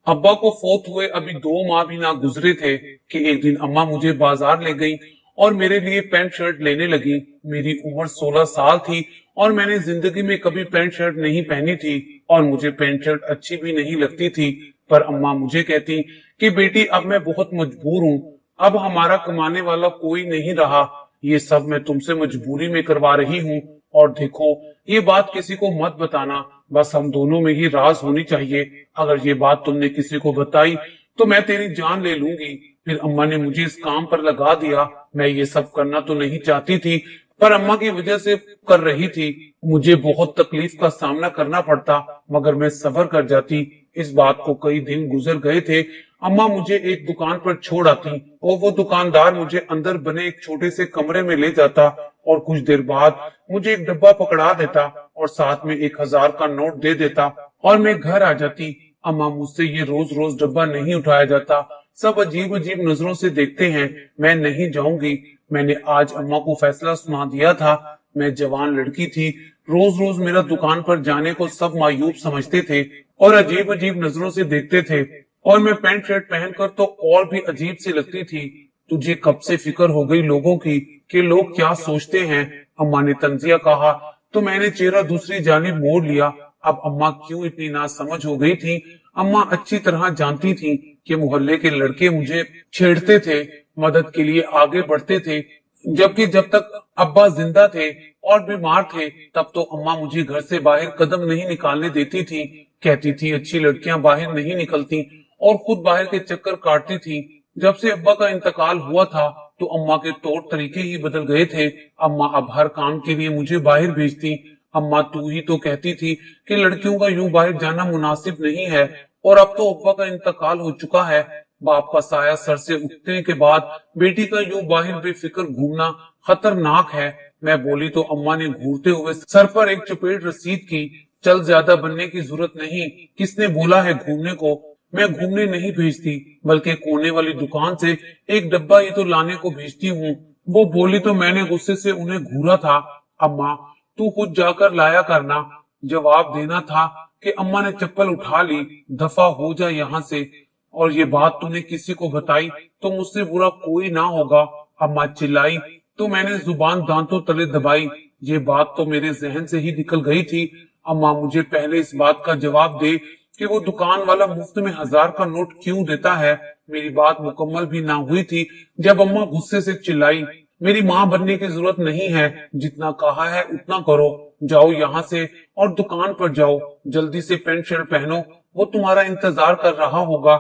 अब्बा को फौत हुए अभी 2 माह भी ना गुजरे थे कि एक दिन अम्मा मुझे बाजार ले गई और मेरे लिए पैंट शर्ट लेने लगी। मेरी उम्र 16 साल थी और मैंने जिंदगी में कभी पैंट शर्ट नहीं पहनी थी और मुझे पैंट शर्ट अच्छी भी नहीं लगती थी। पर अम्मा मुझे कहती कि बेटी अब मैं बहुत मजबूर हूँ, अब हमारा कमाने वाला कोई नहीं रहा, ये सब मैं तुमसे मजबूरी में करवा रही हूँ। और देखो, ये बात किसी को मत बताना, बस हम दोनों में ही राज होनी चाहिए। अगर ये बात तुमने किसी को बताई तो मैं तेरी जान ले लूंगी। फिर अम्मा ने मुझे इस काम पर लगा दिया। मैं ये सब करना तो नहीं चाहती थी, पर अम्मा की वजह से कर रही थी। मुझे बहुत तकलीफ का सामना करना पड़ता, मगर मैं सब्र कर जाती। इस बात को कई दिन गुजर गए थे। अम्मा मुझे एक दुकान पर छोड़ आती और वो दुकानदार मुझे अंदर बने एक छोटे से कमरे में ले जाता और कुछ देर बाद मुझे एक डब्बा पकड़ा देता और साथ में 1000 का नोट दे देता और मैं घर आ जाती। अम्मा मुझसे ये रोज रोज डब्बा नहीं उठाया जाता, सब अजीब अजीब नजरों से देखते हैं, मैं नहीं जाऊंगी। मैंने आज अम्मा को फैसला सुना दिया था। मैं जवान लड़की थी, रोज रोज मेरा दुकान पर जाने को सब मायूब समझते थे और अजीब अजीब नजरों से देखते थे और मैं पैंट शर्ट पहनकर तो और भी अजीब सी लगती थी। तुझे कब से फिक्र हो गई लोगों की कि लोग क्या सोचते हैं? अम्मा ने तंजिया कहा तो मैंने चेहरा दूसरी जानिब मोड़ लिया। अब अम्मा क्यों इतनी नासमझ हो गई थी? अम्मा अच्छी तरह जानती थी कि मोहल्ले के लड़के मुझे छेड़ते थे, मदद के लिए आगे बढ़ते थे, जबकि जब तक अब्बा जिंदा थे और बीमार थे तब तो अम्मा मुझे घर से बाहर कदम नहीं निकालने देती थी। कहती थी अच्छी लड़कियां बाहर नहीं निकलती और खुद बाहर के चक्कर काटती थी। जब से अब्बा का इंतकाल हुआ था तो अम्मा के तौर तरीके ही बदल गए थे। अम्मा अब हर काम के लिए मुझे बाहर भेजती। अम्मा तू ही तो कहती थी कि लड़कियों का यूं बाहर जाना मुनासिब नहीं है, और अब तो अब्बा का इंतकाल हो चुका है। बाप का साया सर से उठने के बाद बेटी का यूं बाहर बेफिक्र घूमना खतरनाक है। मैं बोली तो अम्मा ने घूरते हुए सर पर एक चपेट रसीद की। चल ज्यादा बनने की जरूरत नहीं, किसने बोला है घूमने को? मैं घूमने नहीं भेजती, बल्कि कोने वाली दुकान से एक डब्बा ही तो लाने को भेजती हूँ। वो बोली तो मैंने गुस्से से उन्हें घूरा था। अम्मा तू खुद जाकर लाया करना। जवाब देना था कि अम्मा ने चप्पल उठा ली, दफा हो जा यहाँ से, और ये बात तूने किसी को बताई तो मुझसे बुरा कोई ना होगा। अम्मा चिल्लाई तो मैंने जुबान दांतों तले दबाई। ये बात तो मेरे जहन से ही निकल गई थी। अम्मा मुझे पहले इस बात का जवाब दे कि वो दुकान वाला मुफ्त में 1000 का नोट क्यों देता है। मेरी बात मुकम्मल भी ना हुई थी जब अम्मा गुस्से से चिल्लाई मेरी माँ बनने की जरूरत नहीं है, जितना कहा है उतना करो, जाओ यहाँ से और दुकान पर जाओ, जल्दी से पैंट शर्ट पहनो, वो तुम्हारा इंतजार कर रहा होगा।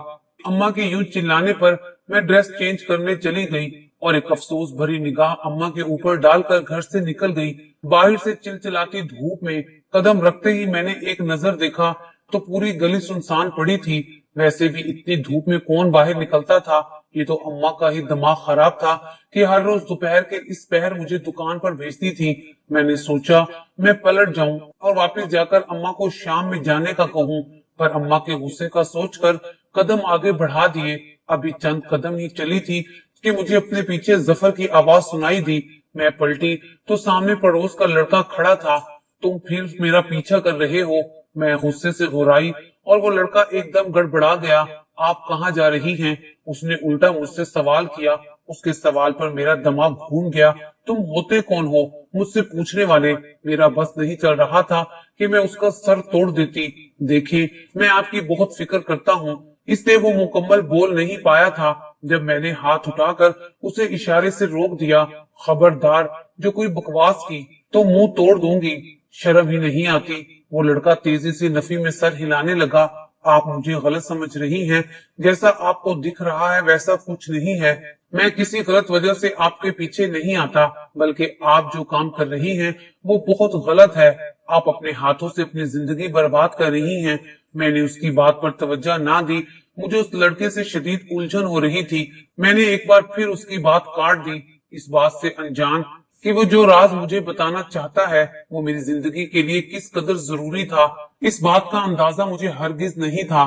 अम्मा के यूं चिल्लाने पर मैं ड्रेस चेंज करने चली गई और एक अफसोस भरी निगाह अम्मा के ऊपर डालकर घर से निकल गई। बाहर से चिलचिलाती धूप में कदम रखते ही मैंने एक नजर देखा तो पूरी गली सुनसान पड़ी थी। वैसे भी इतनी धूप में कौन बाहर निकलता था? ये तो अम्मा का ही दिमाग खराब था कि हर रोज दोपहर के इस पहर मुझे दुकान पर भेजती थी। मैंने सोचा मैं पलट जाऊं और वापस जाकर अम्मा को शाम में जाने का कहूं, पर अम्मा के गुस्से का सोचकर कदम आगे बढ़ा दिए। अभी चंद कदम ही चली थी कि मुझे अपने पीछे जफर की आवाज सुनाई दी। मैं पलटी तो सामने पड़ोस का लड़का खड़ा था। तुम फिर मेरा पीछा कर रहे हो? मैं गुस्से से घुराई और वो लड़का एकदम गड़बड़ा गया। आप कहाँ जा रही हैं? उसने उल्टा मुझसे सवाल किया। उसके सवाल पर मेरा दिमाग घूम गया। तुम होते कौन हो मुझसे पूछने वाले? मेरा बस नहीं चल रहा था कि मैं उसका सर तोड़ देती। देखिए, मैं आपकी बहुत फिक्र करता हूँ। इसलिए वो मुकम्मल बोल नहीं पाया था जब मैंने हाथ उठाकर उसे इशारे से रोक दिया। खबरदार जो कोई बकवास की तो मुंह तोड़ दूंगी, शर्म ही नहीं आती। वो लड़का तेजी से नफी में सर हिलाने लगा। आप मुझे गलत समझ रही हैं, जैसा आपको दिख रहा है वैसा कुछ नहीं है। मैं किसी गलत वजह से आपके पीछे नहीं आता, बल्कि आप जो काम कर रही हैं वो बहुत गलत है। आप अपने हाथों से अपनी जिंदगी बर्बाद कर रही हैं। मैंने उसकी बात पर तवज्जो ना दी। मुझे उस लड़के से शदीद उलझन हो रही थी। मैंने एक बार फिर उसकी बात काट दी, इस बात से अनजान कि वो जो राज मुझे बताना चाहता है वो मेरी जिंदगी के लिए किस कदर जरूरी था। इस बात का अंदाजा मुझे हरगिज नहीं था।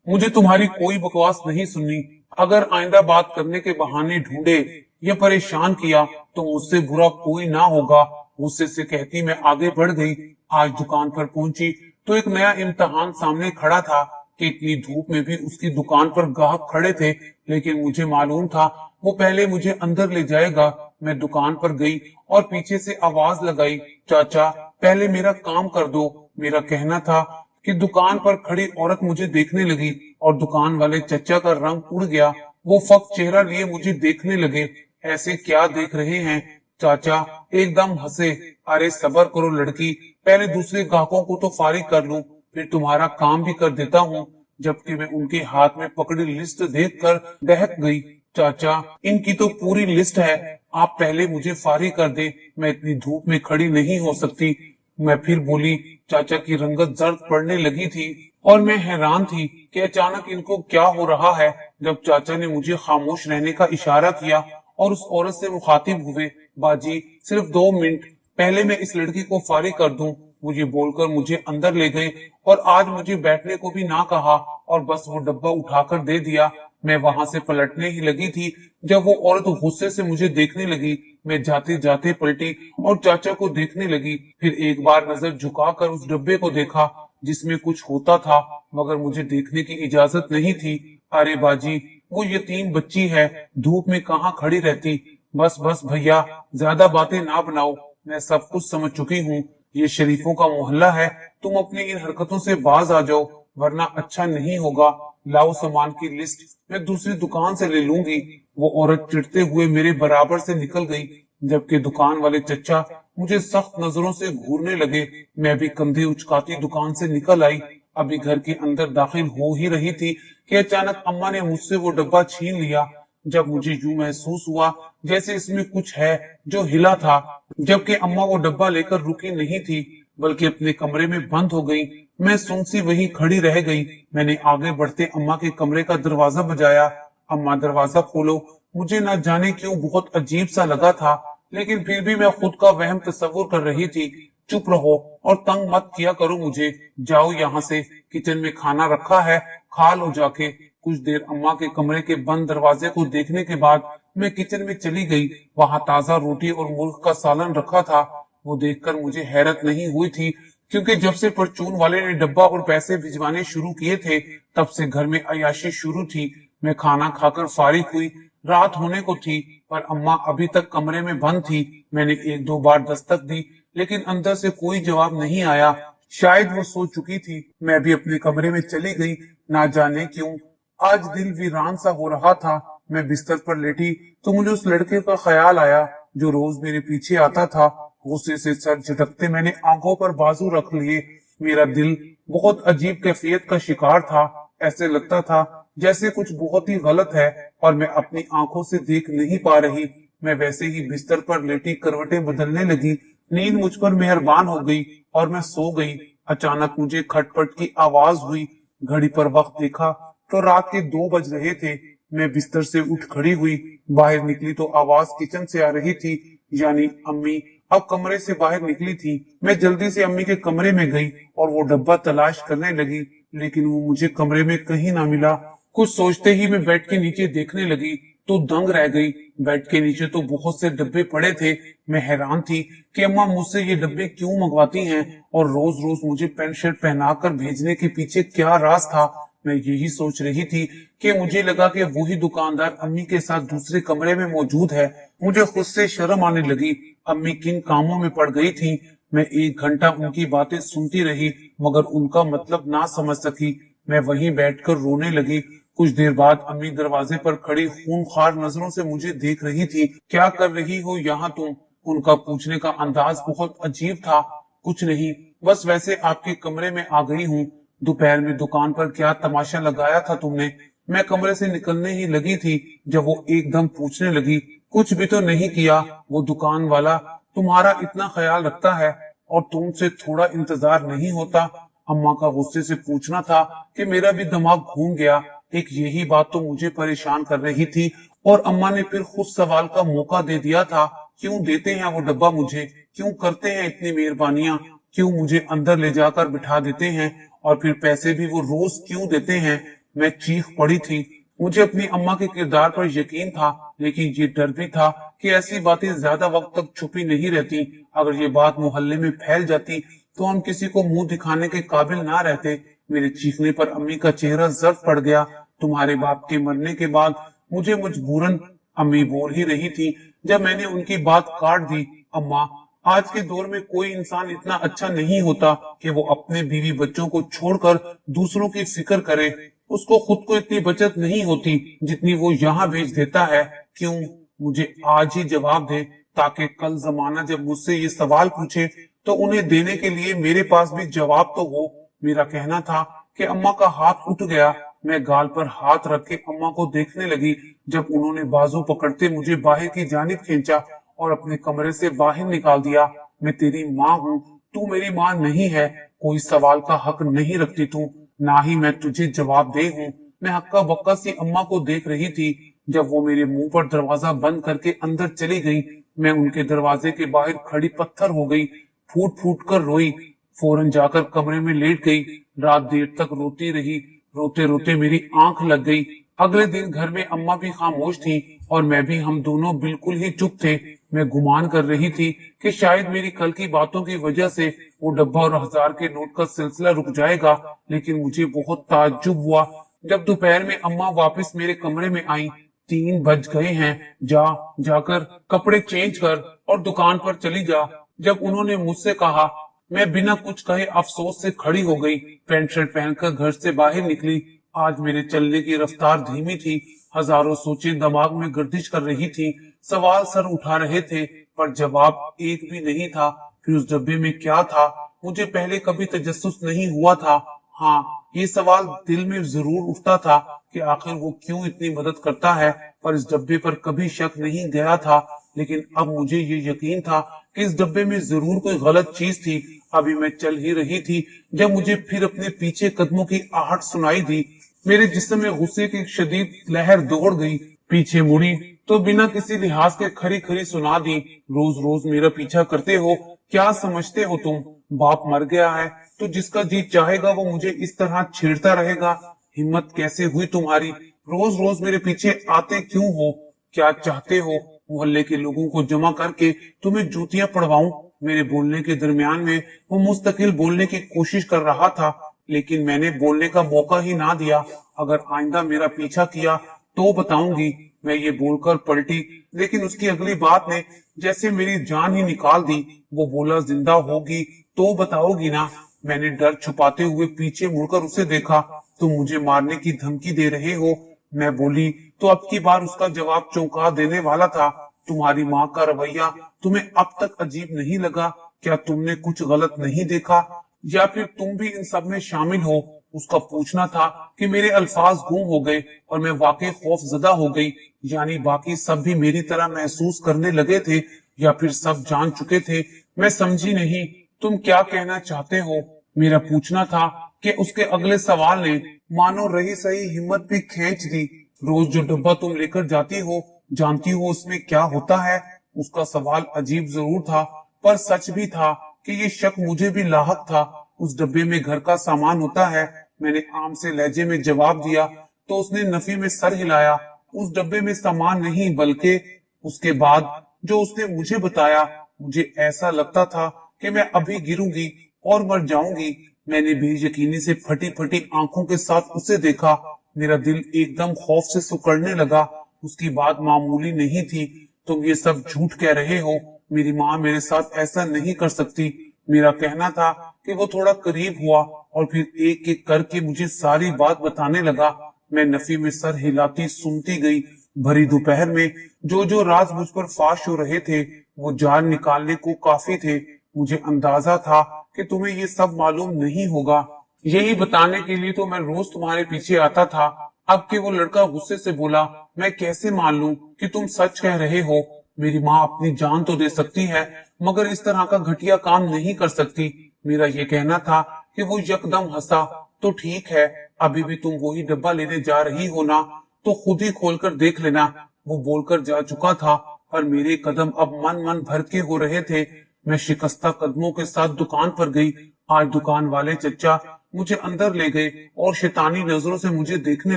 मुझे तुम्हारी कोई बकवास नहीं सुननी। अगर आइंदा बात करने के बहाने ढूंढे या परेशान किया तो मुझसे बुरा कोई ना होगा। गुस्से से कहती मैं आगे बढ़ गई। आज दुकान पर पहुंची तो एक नया इम्तिहान सामने खड़ा था। कि इतनी धूप में भी उसकी दुकान पर ग्राहक खड़े थे, लेकिन मुझे मालूम था वो पहले मुझे अंदर ले जाएगा। मैं दुकान पर गई और पीछे से आवाज लगाई, चाचा पहले मेरा काम कर दो। मेरा कहना था कि दुकान पर खड़ी औरत मुझे देखने लगी और दुकान वाले चचा का रंग उड़ गया। वो फक चेहरा लिए मुझे देखने लगे, ऐसे क्या देख रहे हैं। चाचा एकदम हंसे, अरे सबर करो लड़की, पहले दूसरे ग्राहकों को तो फारिग कर लूं, फिर तुम्हारा काम भी कर देता हूँ। जबकि मैं उनके हाथ में पकड़ी लिस्ट देखकर दहक गई। चाचा इनकी तो पूरी लिस्ट है, आप पहले मुझे फारिग कर दे, मैं इतनी धूप में खड़ी नहीं हो सकती। मैं फिर बोली। चाचा की रंगत जर्द पड़ने लगी थी और मैं हैरान थी कि अचानक इनको क्या हो रहा है। जब चाचा ने मुझे खामोश रहने का इशारा किया और उस औरत से मुखातिब हुए, बाजी सिर्फ 2 मिनट, पहले मैं इस लड़की को फारिग कर दूं। वो ये बोलकर मुझे अंदर ले गए और आज मुझे बैठने को भी ना कहा और बस वो डब्बा उठाकर दे दिया। मैं वहां से पलटने ही लगी थी जब वो औरत गुस्से से मुझे देखने लगी। मैं जाते जाते पलटी और चाचा को देखने लगी, फिर एक बार नजर झुकाकर उस डब्बे को देखा जिसमें कुछ होता था, मगर मुझे देखने की इजाजत नहीं थी। अरे बाजी, वो यतीम बच्ची है, धूप में कहाँ खड़ी रहती। बस बस भैया, ज्यादा बातें ना बनाओ, मैं सब कुछ समझ चुकी हूँ। ये शरीफों का मोहल्ला है, तुम अपनी इन हरकतों से बाज आ जाओ वरना अच्छा नहीं होगा। लाओ सामान की लिस्ट, मैं दूसरी दुकान से ले लूंगी। वो औरत चिढ़ते हुए मेरे बराबर से निकल गई, जबकि दुकान वाले चचा मुझे सख्त नजरों से घूरने लगे। मैं भी कंधे उचकाती दुकान से निकल आई। अभी घर के अंदर दाखिल हो ही रही थी कि अचानक अम्मा ने मुझसे वो डब्बा छीन लिया। जब मुझे यूं महसूस हुआ जैसे इसमें कुछ है जो हिला था, जबकि अम्मा वो डब्बा लेकर रुकी नहीं थी बल्कि अपने कमरे में बंद हो गई। मैं सुनसी वहीं खड़ी रह गई। मैंने आगे बढ़ते अम्मा के कमरे का दरवाजा बजाया। अम्मा दरवाजा खोलो। मुझे न जाने क्यों बहुत अजीब सा लगा था, लेकिन फिर भी मैं खुद का वहम तस्वुर कर रही थी। चुप रहो और तंग मत किया करो मुझे, जाओ यहाँ से, किचन में खाना रखा है, खा लो जाके। कुछ देर अम्मा के कमरे के बंद दरवाजे को देखने के बाद मैं किचन में चली गई। वहां ताजा रोटी और मुर्ग का सालन रखा था। वो देखकर मुझे हैरत नहीं हुई थी, क्योंकि जब से परचून वाले ने डब्बा और पैसे भिजवाने शुरू किए थे तब से घर में अयाशी शुरू थी। मैं खाना खाकर फारिग हुई। रात होने को थी पर अम्मा अभी तक कमरे में बंद थी। मैंने 1-2 बार दस्तक दी, लेकिन अंदर से कोई जवाब नहीं आया। शायद वो सो चुकी थी। मैं भी अपने कमरे में चली गई। ना जाने क्यों आज दिल वीरान सा हो रहा था। मैं बिस्तर पर लेटी तो मुझे उस लड़के का ख्याल आया जो रोज मेरे पीछे आता था। गुस्से से सर झटकते मैंने आंखों पर बाजू रख लिए। मेरा दिल बहुत अजीब कैफियत का शिकार था। ऐसे लगता था जैसे कुछ बहुत ही गलत है और मैं अपनी आंखों से देख नहीं पा रही। मैं वैसे ही बिस्तर पर लेटी करवटें बदलने लगी। नींद मुझ पर मेहरबान हो गई और मैं सो गई। अचानक मुझे खटपट की आवाज हुई। घड़ी पर वक्त देखा तो रात के 2 बज रहे थे। मैं बिस्तर से उठ खड़ी हुई। बाहर निकली तो आवाज किचन से आ रही थी, यानी अम्मी अब कमरे से बाहर निकली थी। मैं जल्दी से अम्मी के कमरे में गई और वो डब्बा तलाश करने लगी, लेकिन वो मुझे कमरे में कहीं ना मिला। कुछ सोचते ही मैं बेड के नीचे देखने लगी तो दंग रह गई। बेड के नीचे तो बहुत से डब्बे पड़े थे। मैं हैरान थी कि अम्मा मुझसे ये डब्बे क्यों मंगवाती हैं और रोज रोज मुझे पैंट शर्ट पहनाकर भेजने के पीछे क्या राज था। मैं यही सोच रही थी कि मुझे लगा कि वही दुकानदार अम्मी के साथ दूसरे कमरे में मौजूद है। मुझे खुद से शर्म आने लगी। अम्मी किन कामों में पड़ गई थी। मैं 1 घंटा उनकी बातें सुनती रही मगर उनका मतलब ना समझ सकी। मैं वहीं बैठकर रोने लगी। कुछ देर बाद अम्मी दरवाजे पर खड़ी खूंखार नजरों से मुझे देख रही थी। क्या कर रही हो यहाँ तुम? उनका पूछने का अंदाज बहुत अजीब था। कुछ नहीं, बस वैसे आपके कमरे में आ गई हूँ। दोपहर में दुकान पर क्या तमाशा लगाया था तुमने? मैं कमरे से निकलने ही लगी थी जब वो एकदम पूछने लगी। कुछ भी तो नहीं किया। वो दुकान वाला तुम्हारा इतना ख्याल रखता है और तुमसे थोड़ा इंतजार नहीं होता? अम्मा का गुस्से से पूछना था कि मेरा भी दिमाग घूम गया। एक यही बात तो मुझे परेशान कर रही थी और अम्मा ने फिर खुद सवाल का मौका दे दिया था। क्यों देते हैं वो डब्बा मुझे? क्यों करते हैं इतनी मेहरबानियां? क्यों मुझे अंदर ले जाकर बिठा देते हैं और फिर पैसे भी वो रोज क्यों देते हैं? मैं चीख पड़ी थी। मुझे अपनी अम्मा के किरदार पर यकीन था, लेकिन ये डर भी था कि ऐसी बातें ज्यादा वक्त तक छुपी नहीं रहती। अगर ये बात मोहल्ले में फैल जाती तो हम किसी को मुंह दिखाने के काबिल ना रहते। मेरे चीखने पर अम्मी का चेहरा जर्द पड़ गया। तुम्हारे बाप के मरने के बाद मुझे मजबूरन, अम्मी बोल ही रही थी जब मैंने उनकी बात काट दी। अम्मा, आज के दौर में कोई इंसान इतना अच्छा नहीं होता कि वो अपने बीवी बच्चों को छोड़कर दूसरों की फिक्र करे। उसको खुद को इतनी बचत नहीं होती जितनी वो यहाँ भेज देता है। क्यों? मुझे आज ही जवाब दे, ताकि कल जमाना जब मुझसे ये सवाल पूछे तो उन्हें देने के लिए मेरे पास भी जवाब तो हो। मेरा कहना था कि अम्मा का हाथ उठ गया। मैं गाल पर हाथ रख के अम्मा को देखने लगी जब उन्होंने बाजू पकड़ते मुझे बाहर की जानिब खींचा और अपने कमरे से बाहर निकाल दिया। मैं तेरी माँ हूँ, तू मेरी माँ नहीं है। कोई सवाल का हक नहीं रखती तू, ना ही मैं तुझे जवाब दे हूँ। मैं हक्का बक्का सी अम्मा को देख रही थी जब वो मेरे मुंह पर दरवाजा बंद करके अंदर चली गई। मैं उनके दरवाजे के बाहर खड़ी पत्थर हो गई, फूट फूट कर रोई। फौरन जाकर कमरे में लेट गई। रात देर तक रोती रही। रोते रोते मेरी आंख लग गई। अगले दिन घर में अम्मा भी खामोश थी और मैं भी, हम दोनों बिल्कुल ही चुप थे। मैं गुमान कर रही थी कि शायद मेरी कल की बातों की वजह से वो डब्बा और 1000 के नोट का सिलसिला रुक जाएगा। लेकिन मुझे बहुत ताज्जुब हुआ जब दोपहर में अम्मा वापस मेरे कमरे में आई। 3 बज गए हैं, जाकर कपड़े चेंज कर और दुकान पर चली जा। जब उन्होंने मुझसे कहा, मैं बिना कुछ कहे अफसोस से खड़ी हो गई। पैंट शर्ट पहनकर घर से बाहर निकली। आज मेरे चलने की रफ्तार धीमी थी। हजारों सोचें दिमाग में गर्दिश कर रही थी। सवाल सर उठा रहे थे पर जवाब एक भी नहीं था कि उस डब्बे में क्या था। मुझे पहले कभी तजस्सुस नहीं हुआ था। हाँ, ये सवाल दिल में जरूर उठता था कि आखिर वो क्यों इतनी मदद करता है, पर इस डब्बे पर कभी शक नहीं गया था। लेकिन अब मुझे ये यकीन था कि इस डब्बे में जरूर कोई गलत चीज थी। अभी मैं चल ही रही थी जब मुझे फिर अपने पीछे कदमों की आहट सुनाई दी। मेरे जिस्म में गुस्से की शदीद लहर दौड़ गई। पीछे मुड़ी तो बिना किसी लिहाज के खरी खरी सुना दी, रोज रोज मेरा पीछा करते हो, क्या समझते हो तुम? बाप मर गया है तो जिसका जी चाहेगा वो मुझे इस तरह छेड़ता रहेगा। हिम्मत कैसे हुई तुम्हारी? रोज रोज मेरे पीछे आते क्यों हो? क्या चाहते हो? मोहल्ले के लोगों को जमा करके तुम्हें जूतियां पड़वाऊं? मेरे बोलने के दरमियान में वो मुस्तकिल बोलने की कोशिश कर रहा था, लेकिन मैंने बोलने का मौका ही ना दिया। अगर आइंदा मेरा पीछा किया तो बताऊंगी, मैं ये बोलकर पलटी। लेकिन उसकी अगली बात ने जैसे मेरी जान ही निकाल दी। वो बोला, जिंदा होगी तो बताओगी ना? मैंने डर छुपाते हुए पीछे मुड़कर उसे देखा। तुम मुझे मारने की धमकी दे रहे हो? मैं बोली तो अब की बार उसका जवाब चौंका देने वाला था। तुम्हारी माँ का रवैया तुम्हें अब तक अजीब नहीं लगा? क्या तुमने कुछ गलत नहीं देखा, या फिर तुम भी इन सब में शामिल हो? उसका पूछना था कि मेरे अल्फाज गुम हो गए और मैं वाकई खौफजदा हो गई। यानी बाकी सब भी मेरी तरह महसूस करने लगे थे, या फिर सब जान चुके थे? मैं समझी नहीं। तुम क्या कहना चाहते हो? मेरा पूछना था कि उसके अगले सवाल ने मानो रही सही हिम्मत भी खींच दी। रोज जो डब्बा तुम लेकर जाती हो, जानती हो उसमें क्या होता है? उसका सवाल अजीब जरूर था पर सच भी था कि ये शक मुझे भी लाहक था। उस डब्बे में घर का सामान होता है, मैंने आम से लहजे में जवाब दिया तो उसने नफी में सर हिलाया। उस डब्बे में सामान नहीं, बल्कि उसके बाद जो उसने मुझे बताया, मुझे ऐसा लगता था कि मैं अभी गिरूंगी और मर जाऊंगी। मैंने बेयकीनी से फटी फटी आंखों के साथ उसे देखा। मेरा दिल एकदम खौफ से सिकुड़ने लगा। उसकी बात मामूली नहीं थी। तुम ये सब झूठ कह रहे हो, मेरी माँ मेरे साथ ऐसा नहीं कर सकती। मेरा कहना था कि वो थोड़ा करीब हुआ और फिर एक एक करके मुझे सारी बात बताने लगा। मैं नफी में सर हिलाती सुनती गई। भरी दोपहर में जो जो राज मुझ पर फाश हो रहे थे वो जान निकालने को काफी थे। मुझे अंदाजा था कि तुम्हें ये सब मालूम नहीं होगा। यही बताने के लिए तो मैं रोज तुम्हारे पीछे आता था। अब के वो लड़का गुस्से से बोला, मैं कैसे मान लूं कि तुम सच कह रहे हो? मेरी माँ अपनी जान तो दे सकती है मगर इस तरह का घटिया काम नहीं कर सकती। मेरा ये कहना था कि वो यकदम हंसा। तो ठीक है, अभी भी तुम वही डब्बा लेने जा रही हो ना? तो खुद ही खोलकर देख लेना। वो बोलकर जा चुका था पर मेरे कदम अब मन मन भर के हो रहे थे। मैं शिकस्ता कदमों के साथ दुकान पर गई। आज दुकान वाले चचा मुझे अंदर ले गए और शैतानी नजरों से मुझे देखने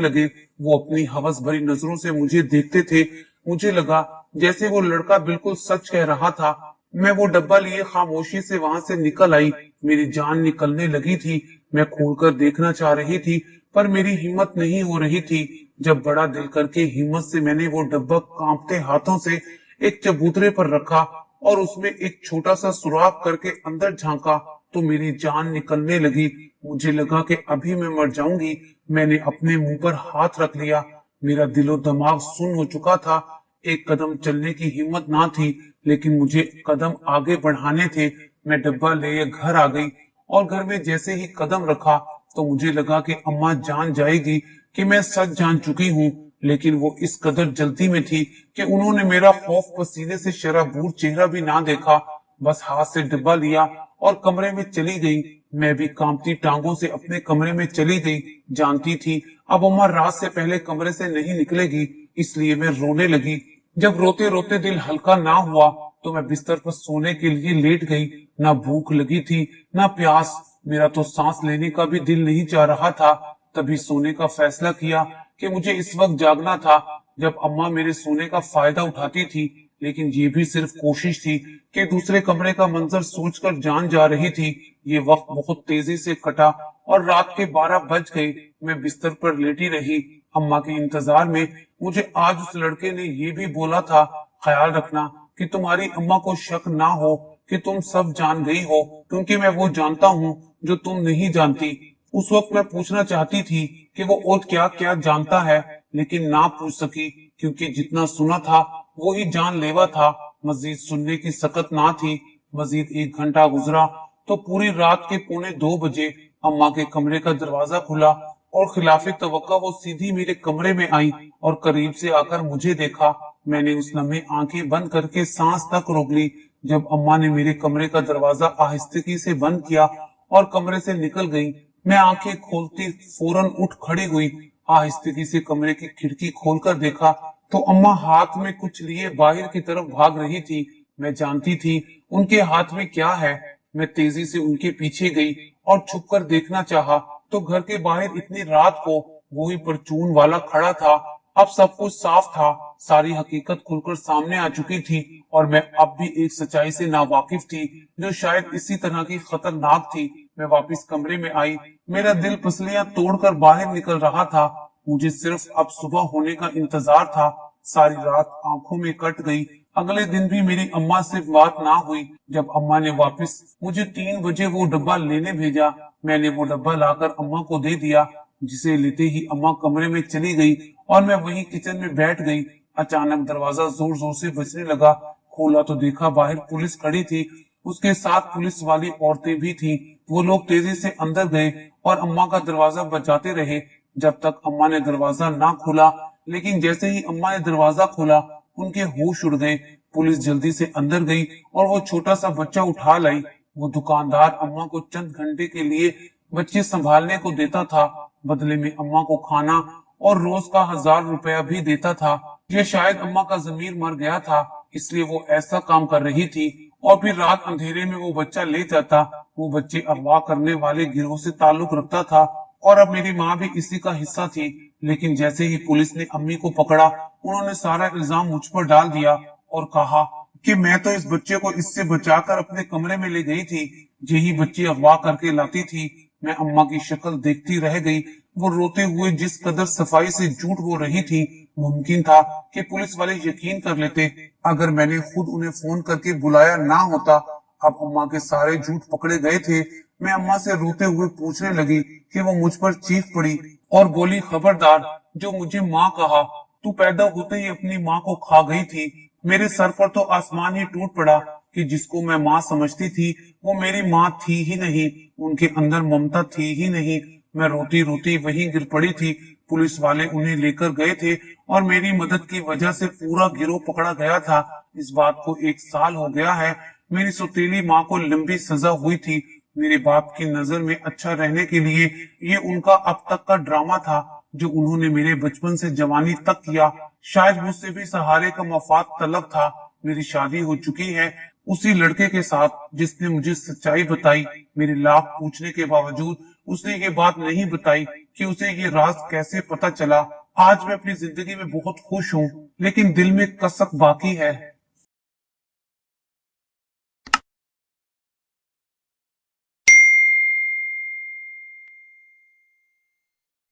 लगे। वो अपनी हवस भरी नजरों से मुझे देखते थे। मुझे लगा जैसे वो लड़का बिल्कुल सच कह रहा था। मैं वो डब्बा लिए खामोशी से वहां से निकल आई। मेरी जान निकलने लगी थी। मैं खोलकर देखना चाह रही थी, पर मेरी हिम्मत नहीं हो रही थी। जब बड़ा दिल करके हिम्मत से मैंने वो डब्बा कांपते हाथों से एक चबूतरे पर रखा और उसमें एक छोटा सा सुराख करके अंदर झांका, तो मेरी जान निकलने लगी। मुझे लगा कि अभी मैं मर जाऊंगी। मैंने अपने मुंह पर हाथ रख लिया। मेरा दिलो दिमाग सुन्न हो चुका था। एक कदम चलने की हिम्मत ना थी, लेकिन मुझे कदम आगे बढ़ाने थे। मैं डब्बा ले घर आ गई और घर में जैसे ही कदम रखा तो मुझे लगा कि अम्मा जान जाएगी कि मैं सच जान चुकी हूँ। लेकिन वो इस कदर जल्दी में थी कि उन्होंने मेरा खौफ पसीने से शराबूर चेहरा भी ना देखा। बस हाथ से डिब्बा लिया और कमरे में चली गई। मैं भी कांपती टांगों से अपने कमरे में चली गई। जानती थी अब अम्मा रात से पहले कमरे से नहीं निकलेगी, इसलिए मैं रोने लगी। जब रोते रोते दिल हल्का ना हुआ तो मैं बिस्तर पर सोने के लिए लेट गई। ना भूख लगी थी ना प्यास। मेरा तो सांस लेने का भी दिल नहीं चाह रहा था। तभी सोने का फैसला किया कि मुझे इस वक्त जागना था जब अम्मा मेरे सोने का फायदा उठाती थी। लेकिन ये भी सिर्फ कोशिश थी कि दूसरे कमरे का मंजर सोचकर जान जा रही थी। ये वक्त बहुत तेजी से कटा और रात के 12 बज गए। मैं बिस्तर पर लेटी रही अम्मा के इंतजार में। मुझे आज उस लड़के ने ये भी बोला था, ख्याल रखना कि तुम्हारी अम्मा को शक ना हो कि तुम सब जान गई हो, क्योंकि मैं वो जानता हूँ जो तुम नहीं जानती। उस वक्त मैं पूछना चाहती थी कि वो और क्या क्या जानता है, लेकिन ना पूछ सकी, क्योंकि जितना सुना था वो ही जानलेवा था। मजीद सुनने की सकत ना थी। मजीद 1 घंटा गुजरा तो पूरी रात के 1:45 बजे अम्मा के कमरे का दरवाजा खुला और खिलाफे तवक्का वो सीधी मेरे कमरे में आई और करीब से आकर मुझे देखा। मैंने उस लम्हे आंखें बंद करके सांस तक रोक ली। जब अम्मा ने मेरे कमरे का दरवाजा आहिस्तेगी से बंद किया और कमरे से निकल गई, मैं आंखें खोलती फौरन उठ खड़ी हुई। आहिस्तेगी से कमरे की खिड़की खोलकर देखा तो अम्मा हाथ में कुछ लिए बाहर की तरफ भाग रही थी। मैं जानती थी उनके हाथ में क्या है। मैं तेजी से उनके पीछे गई और छुपकर देखना चाहा तो घर के बाहर इतनी रात को वही परचून वाला खड़ा था। अब सब कुछ साफ था। सारी हकीकत खुलकर सामने आ चुकी थी और मैं अब भी एक सच्चाई से नावाकिफ थी जो शायद इसी तरह की खतरनाक थी। मैं वापस कमरे में आई। मेरा दिल पसलियां तोड़कर बाहर निकल रहा था। मुझे सिर्फ अब सुबह होने का इंतजार था। सारी रात आंखों में कट गई। अगले दिन भी मेरी अम्मा से बात ना हुई। जब अम्मा ने वापस मुझे 3 बजे वो डब्बा लेने भेजा, मैंने वो डब्बा लाकर अम्मा को दे दिया, जिसे लेते ही अम्मा कमरे में चली गई और मैं वही किचन में बैठ गई। अचानक दरवाजा जोर जोर से बजने लगा। खोला तो देखा बाहर पुलिस खड़ी थी। उसके साथ पुलिस वाली औरतें भी थी। वो लोग तेजी से अंदर गए और अम्मा का दरवाजा बजाते रहे जब तक अम्मा ने दरवाजा ना खोला। लेकिन जैसे ही अम्मा ने दरवाजा खोला उनके होश उड़ गए। पुलिस जल्दी से अंदर गई और वो छोटा सा बच्चा उठा लाई। वो दुकानदार अम्मा को चंद घंटे के लिए बच्चे संभालने को देता था। बदले में अम्मा को खाना और रोज का 1000 रुपया भी देता था। ये शायद अम्मा का जमीर मर गया था, इसलिए वो ऐसा काम कर रही थी। और फिर रात अंधेरे में वो बच्चा ले जाता। वो बच्चे अगवा करने वाले गिरोह से ताल्लुक रखता था और अब मेरी माँ भी इसी का हिस्सा थी। लेकिन जैसे ही पुलिस ने अम्मी को पकड़ा, उन्होंने सारा इल्जाम मुझ पर डाल दिया और कहा कि मैं तो इस बच्चे को इससे बचाकर अपने कमरे में ले गई थी। यही बच्ची अगवा करके लाती थी। मैं अम्मा की शक्ल देखती रह गई। वो रोते हुए जिस कदर सफाई से झूठ बोल रही थी, मुमकिन था कि पुलिस वाले यकीन कर लेते अगर मैंने खुद उन्हें फोन करके बुलाया ना होता। अब अम्मा के सारे झूठ पकड़े गए थे। मैं अम्मा से रोते हुए पूछने लगी कि वो मुझ पर चीख पड़ी और बोली, खबरदार, जो मुझे माँ कहा। तू पैदा होते ही अपनी माँ को खा गई थी। मेरे सर पर तो आसमान ही टूट पड़ा कि जिसको मैं माँ समझती थी वो मेरी माँ थी ही नहीं। उनके अंदर ममता थी ही नहीं। मैं रोती रोती वहीं गिर पड़ी थी। पुलिस वाले उन्हें लेकर गए थे और मेरी मदद की वजह से पूरा गिरोह पकड़ा गया था। इस बात को 1 साल हो गया है। मेरी सौतेली माँ को लंबी सजा हुई थी। मेरे बाप की नजर में अच्छा रहने के लिए ये उनका अब तक का ड्रामा था जो उन्होंने मेरे बचपन से जवानी तक किया। शायद मुझसे भी सहारे का मफाद तलब था। मेरी शादी हो चुकी है उसी लड़के के साथ जिसने मुझे सच्चाई बताई। मेरे लाख पूछने के बावजूद उसने ये बात नहीं बताई कि उसे ये राज कैसे पता चला। आज मैं अपनी जिंदगी में बहुत खुश हूँ, लेकिन दिल में कसक बाकी है।